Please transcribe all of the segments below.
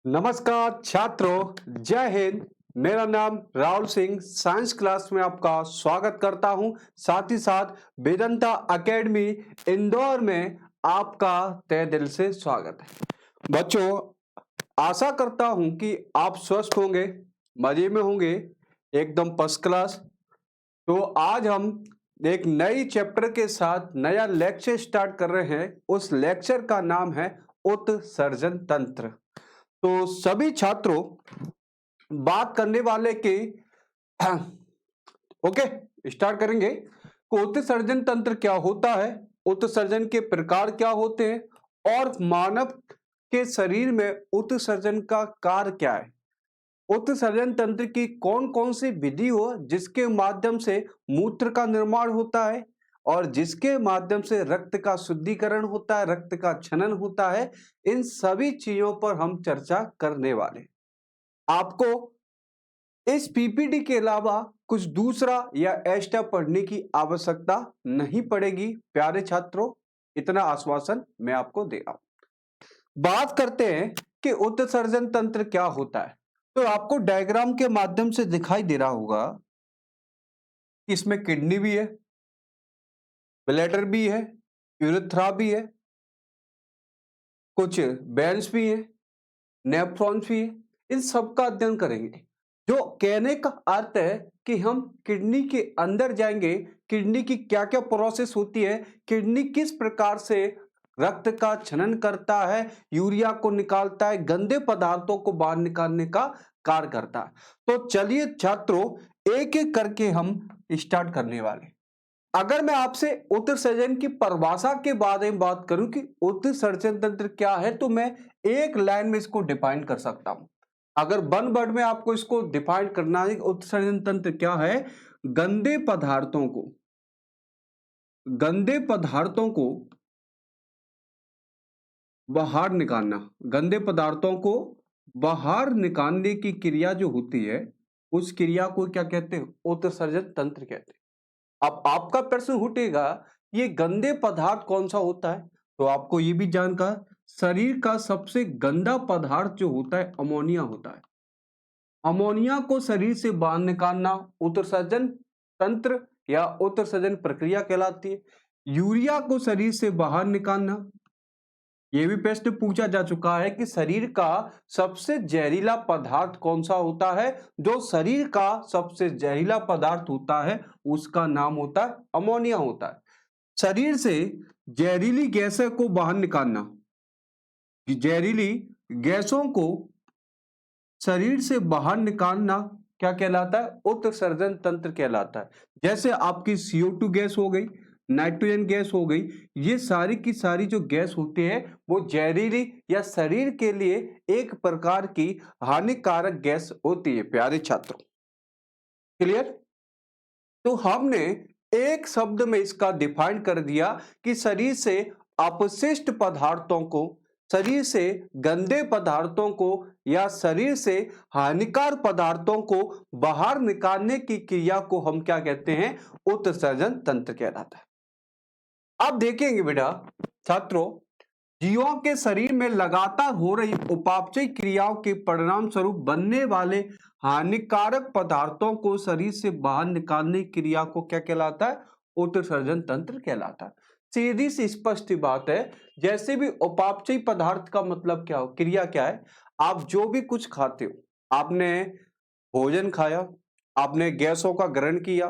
नमस्कार छात्रों, जय हिंद। मेरा नाम राहुल सिंह, साइंस क्लास में आपका स्वागत करता हूं। साथ ही साथ वेदांता एकेडमी इंदौर में आपका तहे दिल से स्वागत है। बच्चों, आशा करता हूं कि आप स्वस्थ होंगे, मजे में होंगे, एकदम फर्स्ट क्लास। तो आज हम एक नई चैप्टर के साथ नया लेक्चर स्टार्ट कर रहे हैं। उस लेक्चर का नाम है उत्सर्जन तंत्र। तो सभी छात्रों, बात करने वाले के ओके, स्टार्ट करेंगे। उत्सर्जन तंत्र क्या होता है, उत्सर्जन के प्रकार क्या होते हैं और मानव के शरीर में उत्सर्जन का कार्य क्या है। उत्सर्जन तंत्र की कौन कौन सी विधि हो जिसके माध्यम से मूत्र का निर्माण होता है और जिसके माध्यम से रक्त का शुद्धिकरण होता है, रक्त का क्षरण होता है। इन सभी चीजों पर हम चर्चा करने वाले हैं। आपको इस पीपीटी के अलावा कुछ दूसरा या एक्स्ट्रा पढ़ने की आवश्यकता नहीं पड़ेगी प्यारे छात्रों, इतना आश्वासन मैं आपको दे रहा हूं। बात करते हैं कि उत्सर्जन तंत्र क्या होता है। तो आपको डायग्राम के माध्यम से दिखाई दे रहा होगा कि इसमें किडनी भी है, ब्लैडर भी है, यूरेथ्रा भी है, कुछ वेन्स भी है, नेफ्रॉन्स भी है। इन सब का अध्ययन करेंगे। जो कहने का अर्थ है कि हम किडनी के अंदर जाएंगे, किडनी की क्या क्या प्रोसेस होती है, किडनी किस प्रकार से रक्त का क्षरण करता है, यूरिया को निकालता है, गंदे पदार्थों को बाहर निकालने का कार्य करता है। तो चलिए छात्रों, एक एक करके हम स्टार्ट करने वाले। अगर मैं आपसे उत्सर्जन की परिभाषा के बारे में बात करूं कि उत्सर्जन तंत्र क्या है, तो मैं एक लाइन में इसको डिफाइन कर सकता हूं। अगर वन वर्ड में आपको इसको डिफाइन करना है, उत्सर्जन तंत्र क्या है, गंदे पदार्थों को बाहर निकालना, गंदे पदार्थों को बाहर निकालने की क्रिया जो होती है, उस क्रिया को क्या कहते हैं, उत्सर्जन तंत्र कहते हैं। अब आपका प्रश्न उठेगा, ये गंदे पदार्थ कौन सा होता है, तो आपको ये भी जानकर शरीर का सबसे गंदा पदार्थ जो होता है अमोनिया होता है। अमोनिया को शरीर से बाहर निकालना उत्सर्जन तंत्र या उत्सर्जन प्रक्रिया कहलाती है। यूरिया को शरीर से बाहर निकालना, यह भी प्रश्न पूछा जा चुका है कि शरीर का सबसे जहरीला पदार्थ कौन सा होता है। जो शरीर का सबसे जहरीला पदार्थ होता है उसका नाम होता है अमोनिया होता है। शरीर से जहरीली गैसों को बाहर निकालना, जहरीली गैसों को शरीर से बाहर निकालना क्या कहलाता है, उत्सर्जन तंत्र कहलाता है। जैसे आपकी CO2 गैस हो गई, नाइट्रोजन गैस हो गई, ये सारी की सारी जो गैस होती है वो जहरीली या शरीर के लिए एक प्रकार की हानिकारक गैस होती है प्यारे छात्रों। क्लियर? तो हमने एक शब्द में इसका डिफाइन कर दिया कि शरीर से अपशिष्ट पदार्थों को, शरीर से गंदे पदार्थों को या शरीर से हानिकारक पदार्थों को बाहर निकालने की क्रिया को हम क्या कहते हैं, उत्सर्जन तंत्र कहलाता है। अब देखेंगे बेटा छात्रों, जीवों के शरीर में लगातार हो रही उपापचय क्रियाओं के परिणाम स्वरूप बनने वाले हानिकारक पदार्थों को शरीर से बाहर निकालने की क्रिया को क्या कहलाता है, उत्सर्जन तंत्र कहलाता है। सीधी सी स्पष्ट बात है। जैसे भी उपापचय पदार्थ का मतलब क्या हो, क्रिया क्या है, आप जो भी कुछ खाते हो, आपने भोजन खाया, आपने गैसों का ग्रहण किया,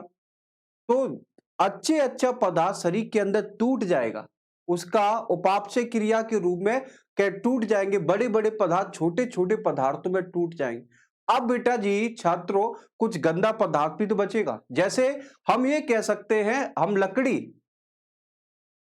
तो अच्छे अच्छा पदार्थ शरीर के अंदर टूट जाएगा, उसका उपापचय क्रिया के रूप में क्या टूट जाएंगे, बड़े बड़े पदार्थ छोटे छोटे पदार्थों में टूट जाएंगे। अब बेटा जी छात्रों, कुछ गंदा पदार्थ भी तो बचेगा। जैसे हम ये कह सकते हैं, हम लकड़ी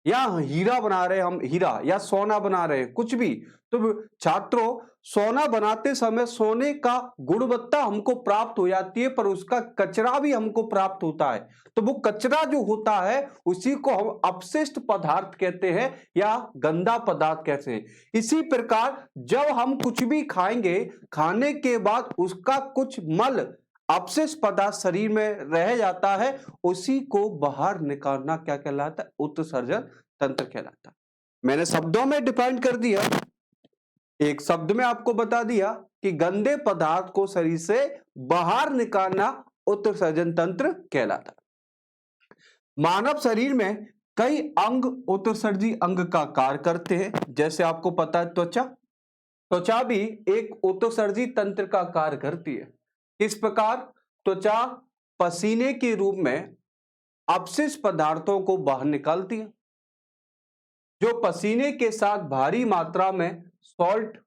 या हीरा बना रहे हैं, हम हीरा या सोना बना रहे हैं, कुछ भी। तो छात्रों, सोना बनाते समय सोने का गुणवत्ता हमको प्राप्त हो जाती है, पर उसका कचरा भी हमको प्राप्त होता है। तो वो कचरा जो होता है उसी को हम अपशिष्ट पदार्थ कहते हैं या गंदा पदार्थ कहते हैं। इसी प्रकार जब हम कुछ भी खाएंगे, खाने के बाद उसका कुछ मल अपशिष्ट पदार्थ शरीर में रह जाता है, उसी को बाहर निकालना क्या कहलाता है, उत्सर्जन तंत्र कहलाता है। मैंने शब्दों में डिफाइन कर दिया एक शब्द में आपको बता दिया कि गंदे पदार्थ को शरीर से बाहर निकालना उत्सर्जन तंत्र कहलाता है। मानव शरीर में कई अंग उत्सर्जी अंग का कार्य करते हैं। जैसे आपको पता है त्वचा, त्वचा भी एक उत्सर्जी तंत्र का कार्य करती है। इस प्रकार त्वचा पसीने के रूप में अपशिष्ट पदार्थों को बाहर निकालती है। जो पसीने के साथ भारी मात्रा में सॉल्ट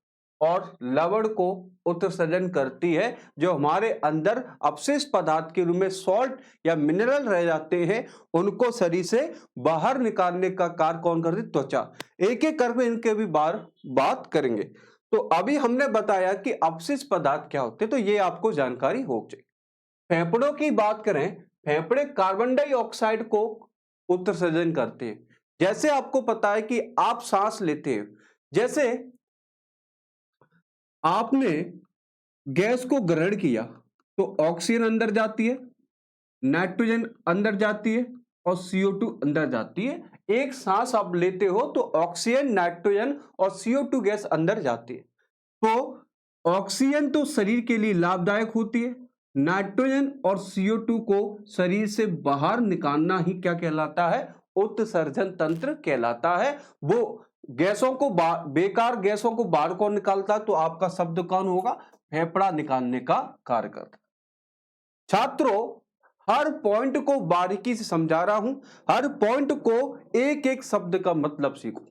और लवण को उत्सर्जन करती है। जो हमारे अंदर अपशिष्ट पदार्थ के रूप में सॉल्ट या मिनरल रह जाते हैं, उनको शरीर से बाहर निकालने का कार्य कौन करती? त्वचा। एक एक करके इनके भी बात करेंगे। तो अभी हमने बताया कि अपशिष्ट पदार्थ क्या होते हैं, तो ये आपको जानकारी हो चाहिए। फेफड़ों की बात करें, फेफड़े कार्बन डाइऑक्साइड को उत्सर्जन करते हैं। जैसे आपको पता है कि आप सांस लेते हैं, जैसे आपने गैस को ग्रहण किया तो ऑक्सीजन अंदर जाती है, नाइट्रोजन अंदर जाती है और CO2 अंदर जाती है। एक सांस आप लेते हो तो ऑक्सीजन, नाइट्रोजन और CO2 गैस अंदर जाती है। तो ऑक्सीजन तो शरीर के लिए लाभदायक होती है, नाइट्रोजन और CO2 को शरीर से बाहर निकालना ही क्या कहलाता है? उत्सर्जन तंत्र कहलाता है। वो गैसों को बेकार गैसों को बाहर कौन निकालता है? तो आपका शब्द कौन होगा? फेफड़ा निकालने का कार्य करता है। छात्रों, हर पॉइंट को बारीकी से समझा रहा हूं, हर पॉइंट को एक एक शब्द का मतलब सीखो।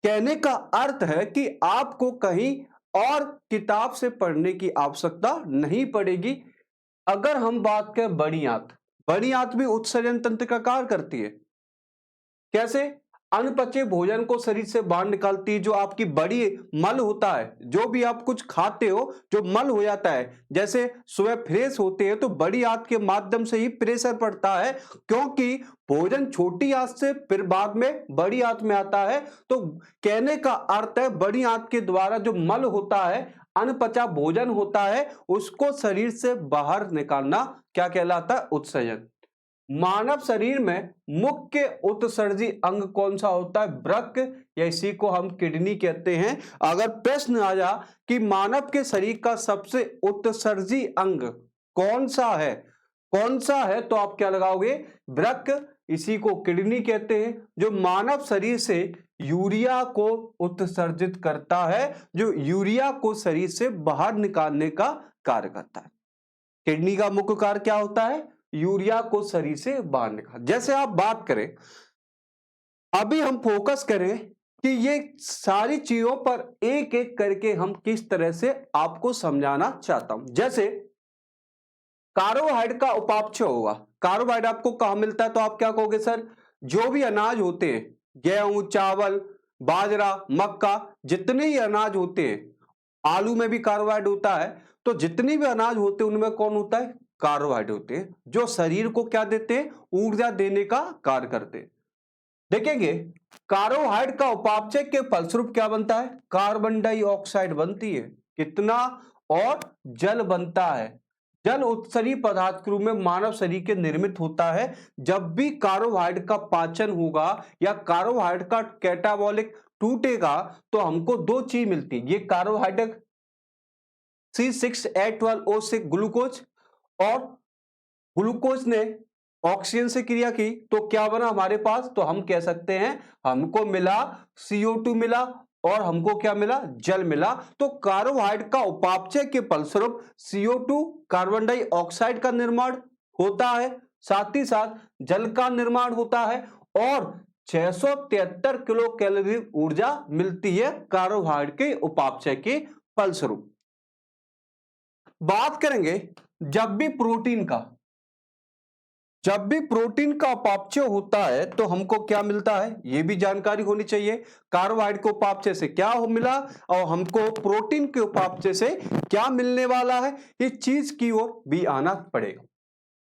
कहने का अर्थ है कि आपको कहीं और किताब से पढ़ने की आवश्यकता नहीं पड़ेगी। अगर हम बात करें बड़ी आंत भी उत्सर्जन तंत्र का कार्य करती है। कैसे? अनपचे भोजन को शरीर से बाहर निकालती है। जो आपकी बड़ी मल होता है, जो भी आप कुछ खाते हो जो मल हो जाता है, जैसे सुबह फ्रेश होते हैं तो बड़ी आंत के माध्यम से ही प्रेशर पड़ता है, क्योंकि भोजन छोटी आंत से फिर बाद में बड़ी आंत में आता है। तो कहने का अर्थ है बड़ी आंत के द्वारा जो मल होता है, अनपचा भोजन होता है, उसको शरीर से बाहर निकालना क्या कहलाता है? उत्सर्जन। मानव शरीर में मुख्य उत्सर्जी अंग कौन सा होता है? वृक्क, या इसी को हम किडनी कहते हैं। अगर प्रश्न आ जा कि मानव के शरीर का सबसे उत्सर्जी अंग कौन सा है, कौन सा है, तो आप क्या लगाओगे? वृक्क, इसी को किडनी कहते हैं। जो मानव शरीर से यूरिया को उत्सर्जित करता है, जो यूरिया को शरीर से बाहर निकालने का कार्य करता है। किडनी का मुख्य कार्य क्या होता है? यूरिया को शरीर से बाहर निकाल। जैसे आप बात करें, अभी हम फोकस करें कि ये सारी चीजों पर एक एक करके हम किस तरह से आपको समझाना चाहता हूं। जैसे कार्बोहाइड्रेट का उपापचय होगा। कार्बोहाइड्रेट आपको कहां मिलता है? तो आप क्या कहोगे सर? जो भी अनाज होते हैं, गेहूं, चावल, बाजरा, मक्का, जितने ही अनाज होते हैं, आलू में भी कार्बोहाइड्रेट होता है। तो जितने भी अनाज होते हैं उनमें कौन होता है? कार्बोहाइड्रेट होते हैं, जो शरीर को क्या देते हैं? ऊर्जा देने का कार्य करते हैं। देखेंगे कार्बोहाइड्रेट का उपापचय के फलस्वरूप क्या बनता है? कार्बन डाइऑक्साइड बनती है। कितना? और जल बनता है। जल उत्सर्जी पदार्थ के रूप में मानव शरीर के निर्मित होता है। जब भी कार्बोहाइड्रेट का पाचन होगा या कार्बोहाइड्रेट का कैटाबॉलिक टूटेगा तो हमको दो चीज मिलती है। ये कार्बोहाइड्रेट C6H12O से ग्लूकोज, और ग्लूकोज ने ऑक्सीजन से क्रिया की तो क्या बना हमारे पास? तो हम कह सकते हैं हमको मिला CO2 मिला, और हमको क्या मिला? जल मिला। तो कार्बोहाइड्रेट का उपापचय के फलस्वरूप CO2 कार्बन डाइऑक्साइड का निर्माण होता है, साथ ही साथ जल का निर्माण होता है, और 673 किलो कैलोरी ऊर्जा मिलती है कार्बोहाइड्रेट के उपापचय के फलस्वरूप। बात करेंगे जब भी प्रोटीन का उपापचय होता है तो हमको क्या मिलता है? यह भी जानकारी होनी चाहिए। कार्बोहाइड्रेट के उपापचय से क्या मिला और हमको प्रोटीन के उपापचय से क्या मिलने वाला है, इस चीज की ओर भी आना पड़ेगा।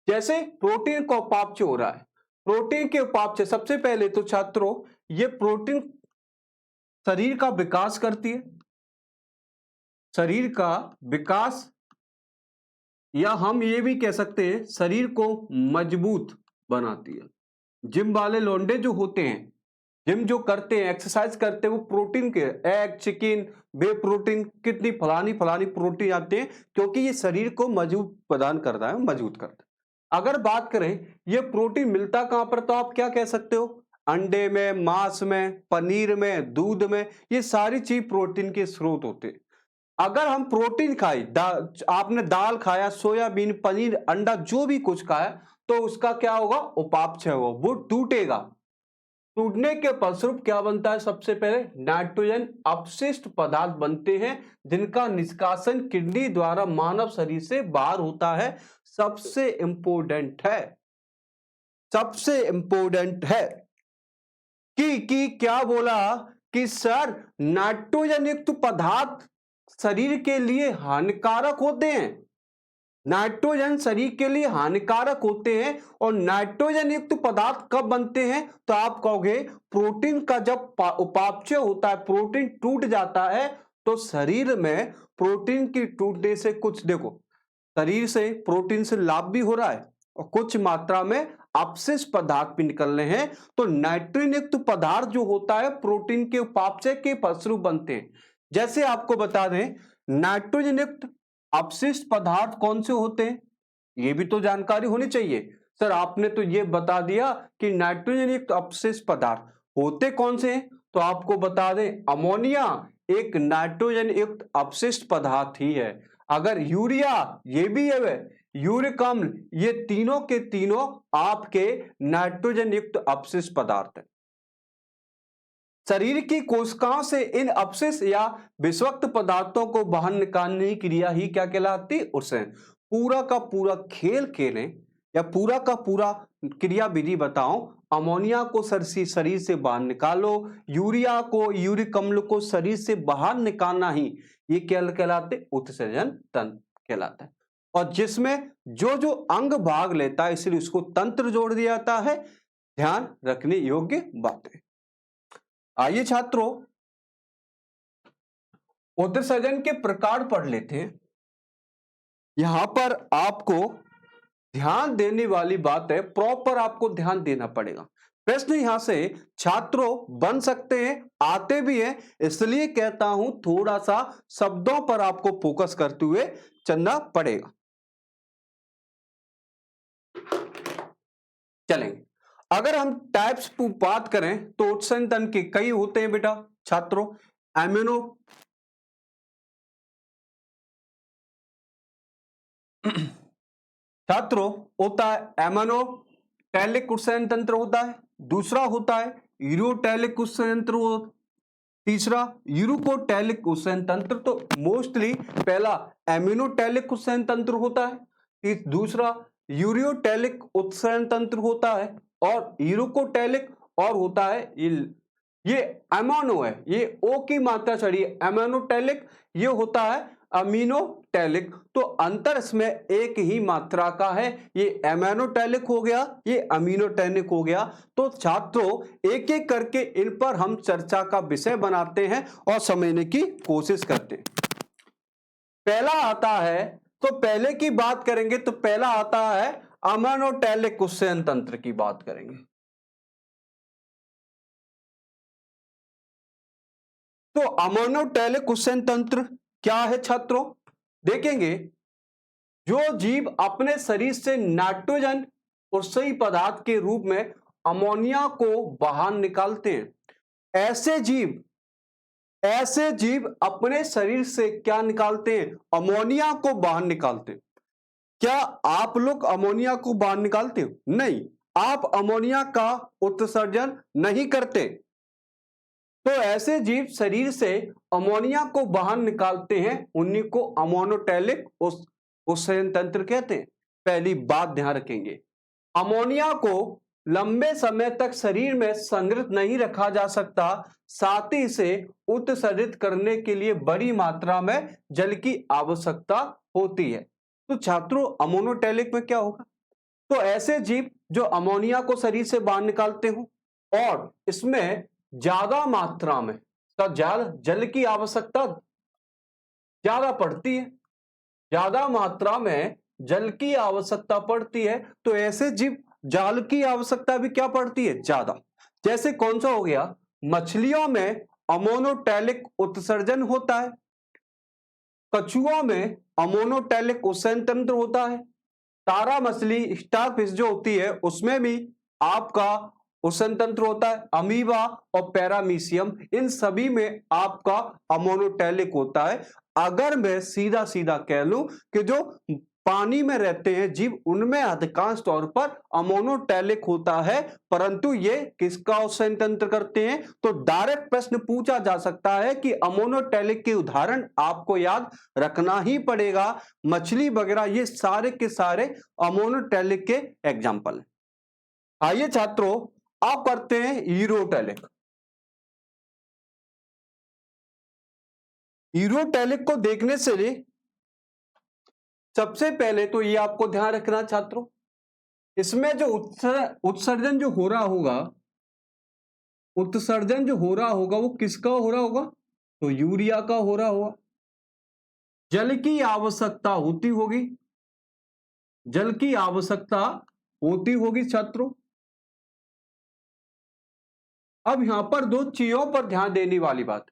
जैसे प्रोटीन का उपापचय हो रहा है, प्रोटीन के उपापचय सबसे पहले तो छात्रों ये प्रोटीन शरीर का विकास करती है, शरीर का विकास, या हम ये भी कह सकते हैं शरीर को मजबूत बनाती है। जिम वाले लौंडे जो होते हैं जिम जो करते हैं, एक्सरसाइज करते हैं, वो प्रोटीन के एग, चिकन, बे प्रोटीन, कितनी फलानी फलानी प्रोटीन आते हैं, क्योंकि ये शरीर को मजबूत प्रदान करता है, मजबूत करता है। अगर बात करें ये प्रोटीन मिलता कहां पर, तो आप क्या कह सकते हो, अंडे में, मांस में, पनीर में, दूध में, ये सारी चीज प्रोटीन के स्रोत होते हैं। अगर हम प्रोटीन खाए, आपने दाल खाया, सोयाबीन, पनीर, अंडा, जो भी कुछ खाया, तो उसका क्या होगा, उपापचय होगा, वो टूटेगा। टूटने के फलस्वरूप क्या बनता है, सबसे पहले नाइट्रोजन अपशिष्ट पदार्थ बनते हैं, जिनका निष्कासन किडनी द्वारा मानव शरीर से बाहर होता है। सबसे इंपॉर्टेंट है, सबसे इंपॉर्टेंट है कि क्या बोला कि सर नाइट्रोजन युक्त पदार्थ शरीर के लिए हानिकारक होते हैं। नाइट्रोजन शरीर के लिए हानिकारक होते हैं, और नाइट्रोजन युक्त पदार्थ कब बनते हैं, तो आप कहोगे प्रोटीन का जब उपापचय होता है, प्रोटीन टूट जाता है, तो शरीर में प्रोटीन की टूटने से कुछ, देखो शरीर से प्रोटीन से लाभ भी हो रहा है और कुछ मात्रा में अपशिष्ट पदार्थ भी निकल रहे हैं। तो नाइट्रोजन युक्त पदार्थ जो होता है प्रोटीन के उपापचय के फलस्वरूप बनते हैं। जैसे आपको बता दें, नाइट्रोजन युक्त अपशिष्ट पदार्थ कौन से होते हैं, ये भी तो जानकारी होनी चाहिए। सर आपने तो ये बता दिया कि नाइट्रोजन युक्त अपशिष्ट पदार्थ होते कौन से हैं, तो आपको बता दें अमोनिया एक नाइट्रोजन युक्त अपशिष्ट पदार्थ ही है। अगर यूरिया, ये भी है, यूरिक अम्ल, ये तीनों के तीनों आपके नाइट्रोजन युक्त अपशिष्ट पदार्थ है। शरीर की कोशिकाओं से इन अपशिष्ट या विषाक्त पदार्थों को बाहर निकालने की क्रिया ही क्या कहलाती है, उत्सर्जन। पूरा का पूरा खेल खेलें या पूरा का पूरा क्रिया विधि बताओ, अमोनिया को शरीर से बाहर निकालो, यूरिया को, यूरिक अम्ल को शरीर से बाहर निकालना ही ये क्या कहलाते, उत्सर्जन तंत्र कहलाता है। और जिसमें जो जो अंग भाग लेता है, इसलिए उसको तंत्र जोड़ दिया जाता है। ध्यान रखने योग्य बातें। आइए छात्रों उत्सर्जन के प्रकार पढ़ लेते हैं। यहां पर आपको ध्यान देने वाली बात है, प्रॉपर आपको ध्यान देना पड़ेगा। प्रश्न यहां से छात्रों बन सकते हैं, आते भी हैं, इसलिए कहता हूं थोड़ा सा शब्दों पर आपको फोकस करते हुए चलना पड़ेगा। चलेंगे, अगर हम टाइप्स की बात करें तो उत्सर्जन तंत्र के कई होते हैं बेटा छात्रों। एमिनो छात्रों होता है एमोनोटैलिक उत्सर्जन तंत्र होता है, दूसरा होता है यूरोटैलिक उत्सर्जन तंत्र, तीसरा यूरोकोटैलिक उत्सर्जन तंत्र। तो मोस्टली पहला एमिनोटैलिक उत्सर्जन तंत्र होता है, दूसरा यूरियोटैलिक उत्सर्जन तंत्र होता है, और यूरोकोटैलिक और होता है ये एमोनो है, ये ओ की मात्रा चढ़ी है, एमोनोटैलिक ये होता है अमीनोटैलिक। तो अंतर इसमें एक ही मात्रा का है, ये एमिनोटैलिक हो गया, ये अमीनोटैलिक हो गया। तो छात्रों एक एक करके इन पर हम चर्चा का विषय बनाते हैं और समझने की कोशिश करते हैं। पहला आता है, तो पहले की बात करेंगे तो पहला आता है अमीनोटैलिक उत्सर्जन तंत्र की बात करेंगे। तो अमीनोटैलिक उत्सर्जन तंत्र क्या है छात्रों, देखेंगे जो जीव अपने शरीर से नाइट्रोजन उत्सर्जी पदार्थ के रूप में अमोनिया को बाहर निकालते हैं, ऐसे जीव अपने शरीर से क्या निकालते हैं, अमोनिया को बाहर निकालते हैं। क्या आप लोग अमोनिया को बाहर निकालते हो, नहीं, आप अमोनिया का उत्सर्जन नहीं करते। तो ऐसे जीव शरीर से अमोनिया को बाहर निकालते हैं, उन्हीं को अमोनोटैलिक उत्सर्जन तंत्र कहते हैं। पहली बात ध्यान रखेंगे, अमोनिया को लंबे समय तक शरीर में संग्रहित नहीं रखा जा सकता, साथ ही इसे उत्सर्जित करने के लिए बड़ी मात्रा में जल की आवश्यकता होती है। तो छात्रों अमोनोटैलिक में क्या होगा, तो ऐसे जीव जो अमोनिया को शरीर से बाहर निकालते हो और इसमें ज्यादा मात्रा में जल की आवश्यकता ज्यादा पड़ती है, ज्यादा मात्रा में जल की आवश्यकता पड़ती है, तो ऐसे जीव जल की आवश्यकता भी क्या पड़ती है, ज्यादा। जैसे कौन सा हो गया, मछलियों में अमोनोटैलिक उत्सर्जन होता है, कछुओं में अमोनोटैलिक उत्सर्जन तंत्र होता है, तारा मछली स्टारफिश जो होती है उसमें भी आपका उत्सर्जन तंत्र होता है, अमीबा और पैरामीशियम इन सभी में आपका अमोनोटैलिक होता है। अगर मैं सीधा सीधा कह लूं कि जो पानी में रहते हैं जीव उनमें अधिकांश तौर पर अमोनोटैलिक होता है, परंतु ये किसका उत्सर्जन तंत्र करते हैं? तो डायरेक्ट प्रश्न पूछा जा सकता है कि अमोनोटैलिक के उदाहरण आपको याद रखना ही पड़ेगा। मछली वगैरह ये सारे के सारे अमोनोटैलिक के एग्जाम्पल हैं। आइए छात्रों आप करते हैं यूरोटैलिक। यूरोटैलिक को देखने से सबसे पहले तो ये आपको ध्यान रखना छात्रों, इसमें जो उत्सर्जन जो हो रहा होगा, उत्सर्जन जो हो रहा होगा वो किसका हो रहा होगा? तो यूरिया का हो रहा होगा। जल की आवश्यकता होती होगी, जल की आवश्यकता होती होगी छात्रों। अब यहां पर दो चीजों पर ध्यान देने वाली बात,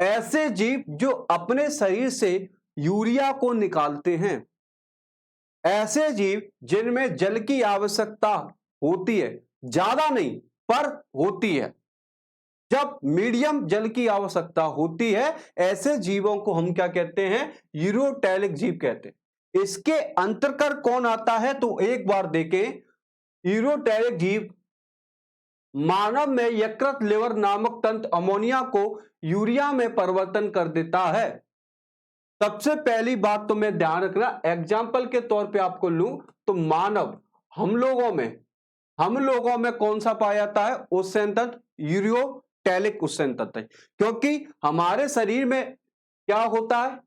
ऐसे जीव जो अपने शरीर से यूरिया को निकालते हैं, ऐसे जीव जिनमें जल की आवश्यकता होती है, ज्यादा नहीं पर होती है, जब मीडियम जल की आवश्यकता होती है, ऐसे जीवों को हम क्या कहते हैं? यूरोटैलिक जीव कहते हैं। इसके अंतर्गत कौन आता है? तो एक बार देखें, यूरोटैलिक जीव मानव में यकृत लिवर नामक तंत्र अमोनिया को यूरिया में परिवर्तन कर देता है। सबसे पहली बात तो मैं ध्यान रखना, एग्जाम्पल के तौर पे आपको लूं तो मानव, हम लोगों में कौन सा पाया जाता है? उत्सर्जन तंत्र यूरोटैलिक उत्सर्जन तंत्र, क्योंकि हमारे शरीर में क्या होता है?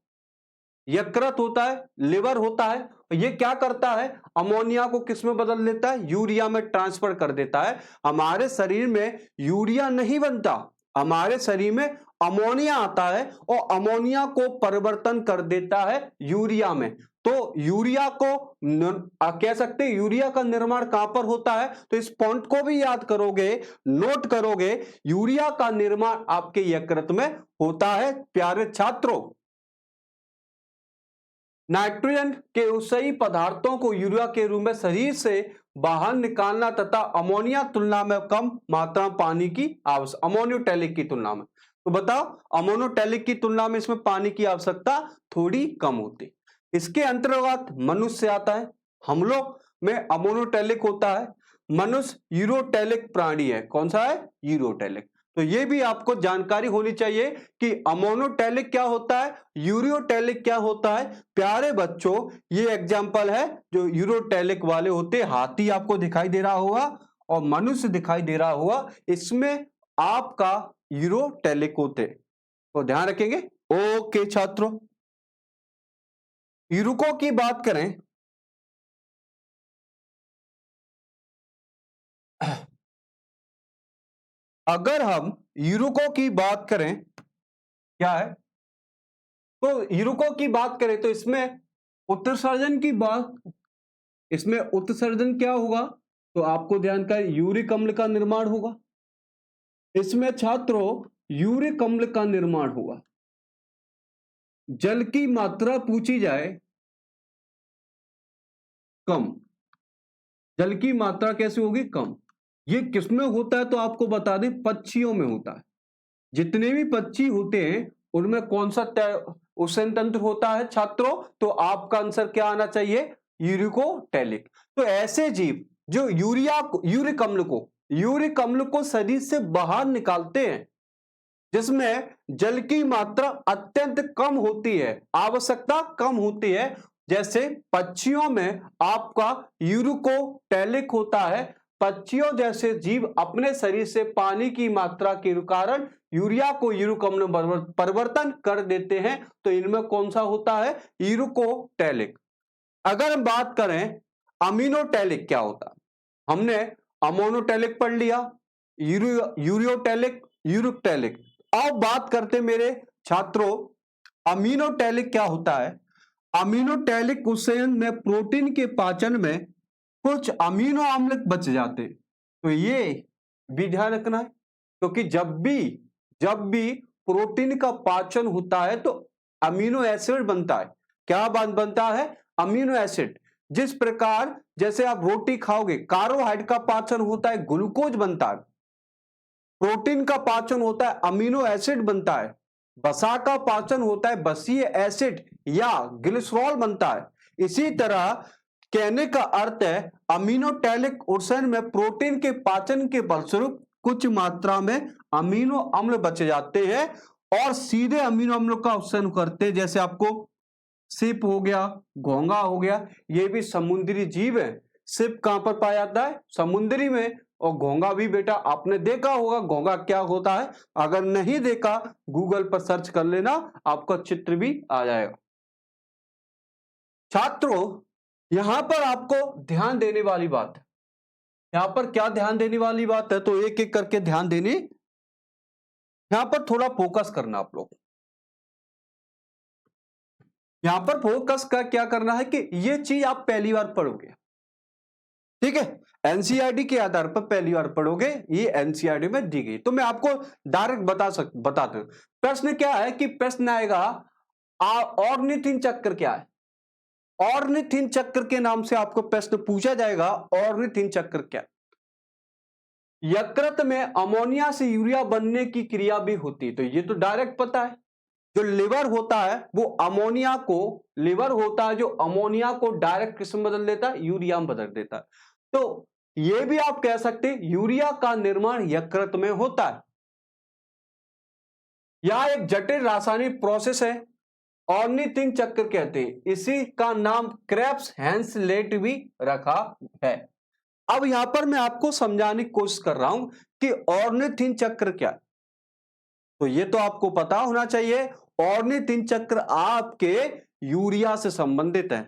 यकृत होता है, लिवर होता है, ये क्या करता है? अमोनिया को किस में बदल देता है? यूरिया में ट्रांसफर कर देता है। हमारे शरीर में यूरिया नहीं बनता, हमारे शरीर में अमोनिया आता है और अमोनिया को परिवर्तन कर देता है यूरिया में। तो यूरिया को कह सकते हैं यूरिया का निर्माण कहां पर होता है? तो इस पॉइंट को भी याद करोगे, नोट करोगे, यूरिया का निर्माण आपके यकृत में होता है। प्यारे छात्रों, नाइट्रोजन के उत्सर्गी पदार्थों को यूरिया के रूप में शरीर से बाहर निकालना तथा अमोनिया तुलना में कम मात्रा पानी की आवश्यकता, अमोनोटैलिक की तुलना में। तो बताओ, अमोनोटैलिक की तुलना में इसमें पानी की आवश्यकता थोड़ी कम होती। इसके अंतर्गत मनुष्य आता है, हम लोग में अमोनोटैलिक होता है, मनुष्य यूरोटैलिक प्राणी है। कौन सा है? यूरोटैलिक। तो ये भी आपको जानकारी होनी चाहिए कि अमोनोटैलिक क्या होता है, यूरोटैलिक क्या होता है। प्यारे बच्चों, ये एग्जाम्पल है जो यूरोटैलिक वाले होते। हाथी आपको दिखाई दे रहा होगा और मनुष्य दिखाई दे रहा होगा, इसमें आपका यूरोटैलिक होते, तो ध्यान रखेंगे। ओके छात्रों, यूरोको की बात करें, अगर हम यूरोको की बात करें, क्या है? तो यूरोको की बात करें तो इसमें उत्सर्जन की बात, इसमें उत्सर्जन क्या होगा? तो आपको ध्यान का यूरिक अम्ल का निर्माण होगा। इसमें छात्रों यूरिक अम्ल का निर्माण होगा। जल की मात्रा पूछी जाए कम, जल की मात्रा कैसे होगी? कम। ये किसमें होता है? तो आपको बता दें, पक्षियों में होता है। जितने भी पक्षी होते हैं उनमें कौन सा उत्सर्जन तंत्र होता है छात्रों? तो आपका आंसर क्या आना चाहिए? यूरिकोटैलिक। तो ऐसे जीव जो यूरिक अम्ल को शरीर से बाहर निकालते हैं, जिसमें जल की मात्रा अत्यंत कम होती है, आवश्यकता कम होती है, जैसे पक्षियों में आपका यूरिकोटैलिक होता है। पक्षियों जैसे जीव अपने शरीर से पानी की मात्रा के कारण यूरिया को यूरिक अम्ल में परिवर्तन कर देते हैं, तो इनमें कौन सा होता है? यूरिकोटैलिक। अगर हम बात करें अमीनोटैलिक क्या होता है, हमने अमोनोटैलिक पढ़ लिया, यूरियोटैलिक, यूरिकटैलिक। अब बात करते मेरे छात्रों, अमीनोटैलिक क्या होता है? अमीनोटैलिक उत्सर्जन में प्रोटीन के पाचन में कुछ अमीनो अम्ल बच जाते, तो ये भी ध्यान रखना है, क्योंकि जब भी प्रोटीन का पाचन होता है तो अमीनो एसिड बनता है। क्या बनता है? Amino acid. जिस प्रकार जैसे आप रोटी खाओगे, कार्बोहाइड्रेट का पाचन होता है, ग्लूकोज बनता है। प्रोटीन का पाचन होता है, अमीनो एसिड बनता है। वसा का पाचन होता है, वसीय एसिड या ग्लिसरॉल बनता है। इसी तरह कहने का अर्थ है अमीनोटैलिक उत्सर्जन में प्रोटीन के पाचन के फलस्वरूप कुछ मात्रा में अमीनो अम्ल बच जाते हैं और सीधे अमीनो अम्लों का उत्सर्जन करते हैं। जैसे आपको सिप हो गया, घोंगा हो गया, ये भी समुद्री जीव है। सिप कहां पर पाया जाता है? समुद्री में। और घोंगा भी बेटा आपने देखा होगा घोंगा क्या होता है। अगर नहीं देखा गूगल पर सर्च कर लेना, आपका चित्र भी आ जाएगा। छात्रों, यहां पर आपको ध्यान देने वाली बात है, यहां पर क्या ध्यान देने वाली बात है, तो एक एक करके ध्यान देने, यहां पर थोड़ा फोकस करना आप लोग। यहां पर फोकस का क्या करना है कि ये चीज आप पहली बार पढ़ोगे, ठीक है? एनसीईआरटी के आधार पर पहली बार पढ़ोगे, ये एनसीईआरटी में दी गई। तो मैं आपको डायरेक्ट बताता हूं। प्रश्न क्या है कि प्रश्न आएगा ऑर्निथिन चक्र क्या है? ऑर्निथिन चक्र के नाम से आपको प्रश्न पूछा जाएगा। ऑर्निथिन चक्र क्या? यकृत में अमोनिया से यूरिया बनने की क्रिया भी होती है, तो ये तो डायरेक्ट पता है। जो लिवर होता है वो अमोनिया को, लिवर होता है जो अमोनिया को डायरेक्ट किस में बदल देता है? यूरिया में बदल देता है। तो ये भी आप कह सकते हैं यूरिया का निर्माण यकृत में होता है। यह एक जटिल रासायनिक प्रोसेस है, ऑर्निथिन चक्र कहते हैं। इसी का नाम क्रेब्स हैंसलेट भी रखा है। अब यहां पर मैं आपको समझाने की कोशिश कर रहा हूं कि ऑर्निथिन चक्र क्या है। तो ये तो आपको पता होना चाहिए। ऑर्निथिन चक्र आपके यूरिया से संबंधित है,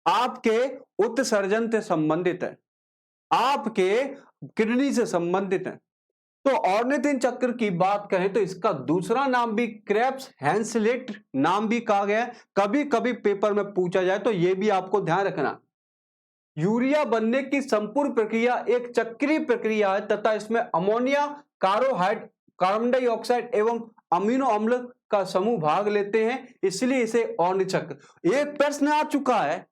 आपके उत्सर्जन से संबंधित है, आपके किडनी से संबंधित है। तो ऑर्निथिन चक्र की बात करें तो इसका दूसरा नाम भी क्रेब्स हैंसलेट नाम भी कहा गया है। कभी कभी पेपर में पूछा जाए तो यह भी आपको ध्यान रखना। यूरिया बनने की संपूर्ण प्रक्रिया एक चक्रीय प्रक्रिया है तथा इसमें अमोनिया, कार्बोहाइड्रेट, कार्बन डाइऑक्साइड एवं अमीनो अम्ल का समूह भाग लेते हैं, इसलिए इसे ऑर्निथिन चक्र। एक प्रश्न आ चुका है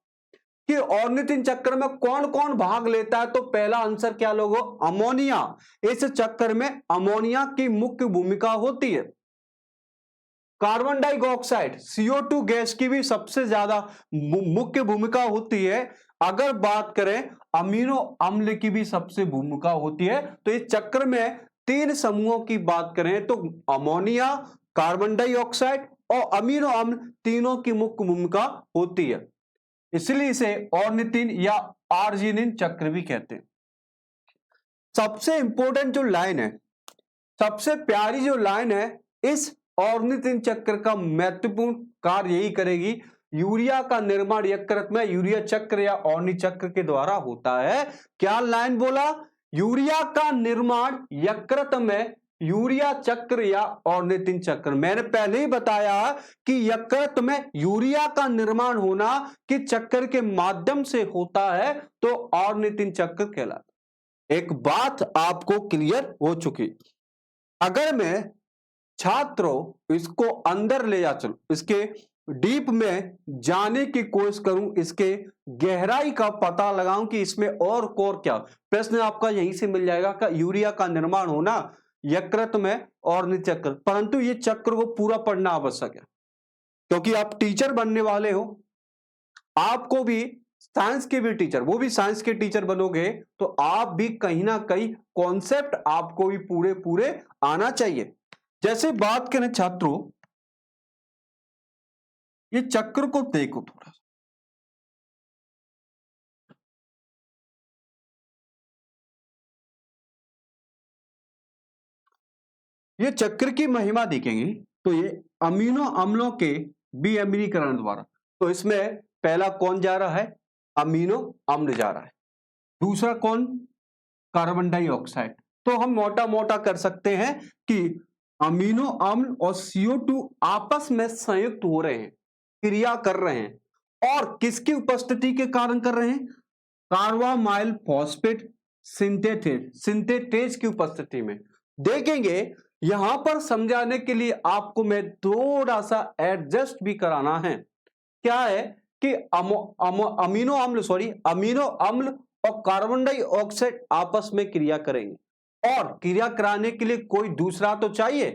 कि ऑर्निथिन चक्र में कौन कौन भाग लेता है, तो पहला आंसर क्या लोगों? अमोनिया। इस चक्र में अमोनिया की मुख्य भूमिका होती है। कार्बन डाइऑक्साइड CO2 गैस की भी सबसे ज्यादा मुख्य भूमिका होती है। अगर बात करें अमीनो अम्ल की भी सबसे भूमिका होती है। तो इस चक्र में 3 समूहों की बात करें तो अमोनिया, कार्बन डाइऑक्साइड और अमीनो अम्ल तीनों की मुख्य भूमिका होती है, इसलिए इसे ऑर्निथिन या आर्जिनिन चक्र भी कहते हैं। सबसे इंपॉर्टेंट जो लाइन है, सबसे प्यारी जो लाइन है, इस ऑर्निथिन चक्र का महत्वपूर्ण कार्य यही करेगी। यूरिया का निर्माण यकृत में यूरिया चक्र या ऑर्नि चक्र के द्वारा होता है। क्या लाइन बोला? यूरिया का निर्माण यकृत में यूरिया चक्र या ऑर्निथिन चक्र। मैंने पहले ही बताया कि यकृत में यूरिया का निर्माण होना कि चक्र के माध्यम से होता है, तो ऑर्निथिन चक्र कहलाता। एक बात आपको क्लियर हो चुकी। अगर मैं छात्रों इसको अंदर ले जा चलूं, इसके डीप में जाने की कोशिश करूं, इसके गहराई का पता लगाऊं कि इसमें और क्या प्रश्न आपका यहीं से मिल जाएगा का यूरिया का निर्माण होना यकृत में और चक्र। परंतु ये चक्र को पूरा पढ़ना आवश्यक है, क्योंकि आप टीचर बनने वाले हो। आपको भी साइंस के भी टीचर, वो भी साइंस के टीचर बनोगे, तो आप भी कहीं ना कहीं कॉन्सेप्ट आपको भी पूरे पूरे आना चाहिए। जैसे बात करें छात्रों, ये चक्र को देखो थोड़ा। ये चक्र की महिमा देखेंगे तो ये अमीनो अम्लों के विअमीनीकरण द्वारा, तो इसमें पहला कौन जा रहा है? अमीनो अम्ल जा रहा है। दूसरा कौन? Carbon dioxide. तो हम मोटा मोटा कर सकते हैं कि अमीनो अम्ल और CO2 आपस में संयुक्त हो रहे हैं, क्रिया कर रहे हैं, और किसकी उपस्थिति के कारण कर रहे हैं? कार्बामाइल फॉस्फेट सिंथेटेज की उपस्थिति में। देखेंगे यहां पर समझाने के लिए आपको मैं थोड़ा सा एडजस्ट भी कराना है। क्या है कि अमीनो अम्ल और कार्बन डाइऑक्साइड आपस में क्रिया करेंगे और क्रिया कराने के लिए कोई दूसरा तो चाहिए।